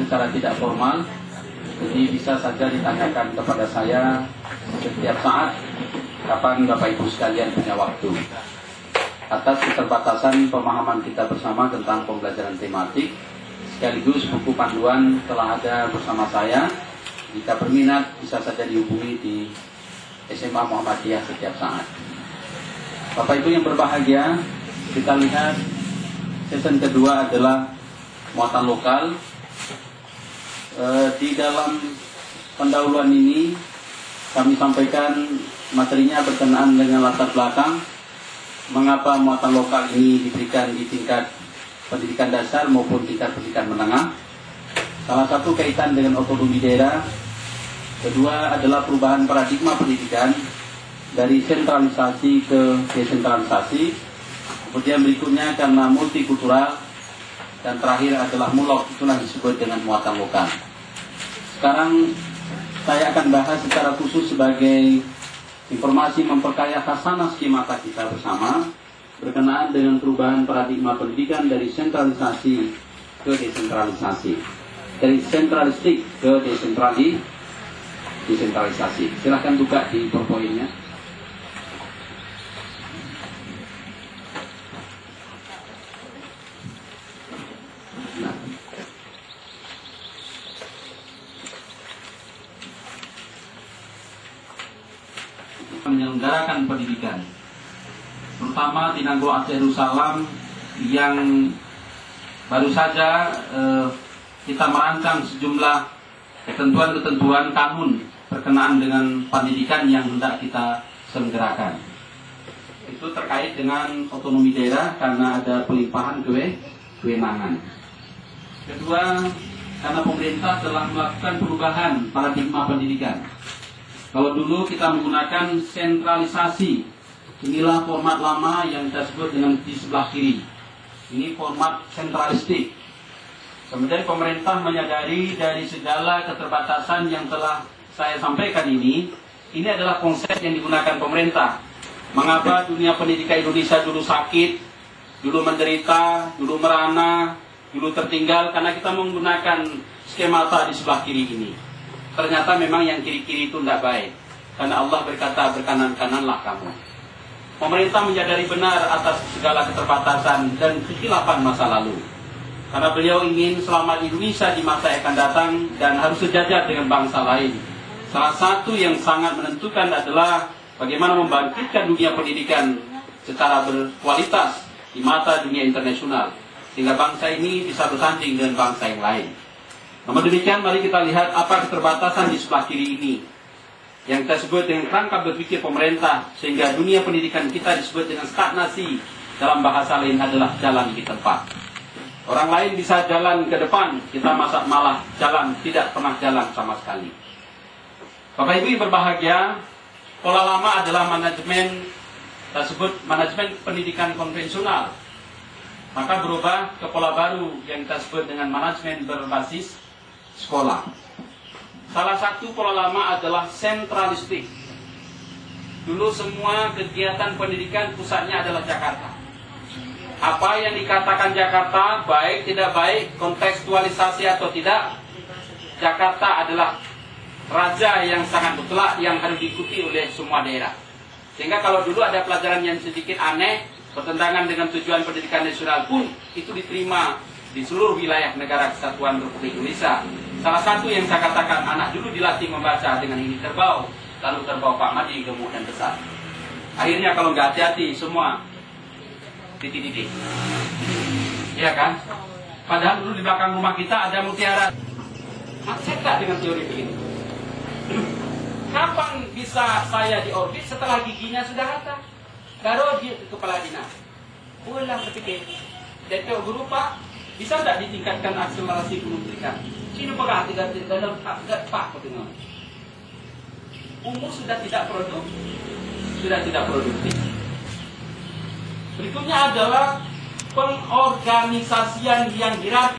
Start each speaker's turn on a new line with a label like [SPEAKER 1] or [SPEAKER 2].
[SPEAKER 1] secara tidak formal, jadi bisa saja ditanyakan kepada saya setiap saat kapan Bapak Ibu sekalian punya waktu. Atas keterbatasan pemahaman kita bersama tentang pembelajaran tematik, sekaligus buku panduan telah ada bersama saya. Jika berminat bisa saja dihubungi di SMA Muhammadiyah setiap saat. Bapak Ibu yang berbahagia, kita lihat season kedua adalah muatan lokal. Di dalam pendahuluan ini kami sampaikan materinya berkenaan dengan latar belakang mengapa muatan lokal ini diberikan di tingkat pendidikan dasar maupun tingkat pendidikan menengah. Salah satu kaitan dengan otonomi daerah. Kedua adalah perubahan paradigma pendidikan dari sentralisasi ke desentralisasi. Kemudian berikutnya karena multikultural. Dan terakhir adalah mulok, itulah disebut dengan muatan lokal. Sekarang saya akan bahas secara khusus sebagai informasi memperkaya khasanah skemata kita bersama berkenaan dengan perubahan paradigma pendidikan dari sentralisasi ke desentralisasi, dari sentralistik ke desentralisasi. Silahkan buka di PowerPoint-nya. Menyelenggarakan pendidikan, terutama di Nanggo Aceh Darussalam yang baru saja kita merancang sejumlah ketentuan-ketentuan kanun berkenaan dengan pendidikan yang hendak kita selenggarakan. Itu terkait dengan otonomi daerah karena ada pelimpahan kewenangan. Kedua, karena pemerintah telah melakukan perubahan paradigma pendidikan. Kalau dulu kita menggunakan sentralisasi, inilah format lama yang kita sebut dengan di sebelah kiri. Ini format sentralistik. Kemudian pemerintah menyadari dari segala keterbatasan yang telah saya sampaikan ini adalah konsep yang digunakan pemerintah. Mengapa dunia pendidikan Indonesia dulu sakit, dulu menderita, dulu merana, dulu tertinggal, karena kita menggunakan skemata di sebelah kiri ini. Ternyata memang yang kiri-kiri itu tidak baik. Karena Allah berkata, berkanan-kananlah kamu. Pemerintah menyadari benar atas segala keterbatasan dan kekhilafan masa lalu. Karena beliau ingin selamat Indonesia di masa yang akan datang dan harus sejajar dengan bangsa lain. Salah satu yang sangat menentukan adalah bagaimana membangkitkan dunia pendidikan secara berkualitas di mata dunia internasional. Sehingga bangsa ini bisa bersanding dengan bangsa yang lain. Namun demikian, mari kita lihat apa keterbatasan di sebelah kiri ini yang kita sebut dengan kerangka berpikir pemerintah, sehingga dunia pendidikan kita disebut dengan stagnasi. Dalam bahasa lain adalah jalan di tempat. Orang lain bisa jalan ke depan, kita malah jalan, tidak pernah jalan sama sekali. Bapak Ibu yang berbahagia, pola lama adalah manajemen, kita sebut manajemen pendidikan konvensional. Maka berubah ke pola baru yang kita sebut dengan manajemen berbasis sekolah. Salah satu pola lama adalah sentralistik. Dulu semua kegiatan pendidikan pusatnya adalah Jakarta. Apa yang dikatakan Jakarta, baik tidak baik, kontekstualisasi atau tidak, Jakarta adalah raja yang sangat mutlak yang harus diikuti oleh semua daerah. Sehingga kalau dulu ada pelajaran yang sedikit aneh, bertentangan dengan tujuan pendidikan nasional pun, itu diterima di seluruh wilayah negara kesatuan Republik Indonesia. Salah satu yang saya katakan, anak dulu dilatih membaca dengan ini kerbau, lalu kerbau Pak Madi gemuk dan besar. Akhirnya kalau nggak hati-hati semua titik-titik. Iya kan? Padahal dulu di belakang rumah kita ada mutiara. Saya tak dengan teori begini. Kapan bisa saya di orbit setelah giginya sudah rata? Baru dia kepala dinas. Ulang berpikir. Dan guru Pak, bisa tidak ditingkatkan akselerasi pendidikan? Sini pegang dalam Pak dengan umur sudah tidak produktif. Berikutnya adalah pengorganisasian yang dirapi.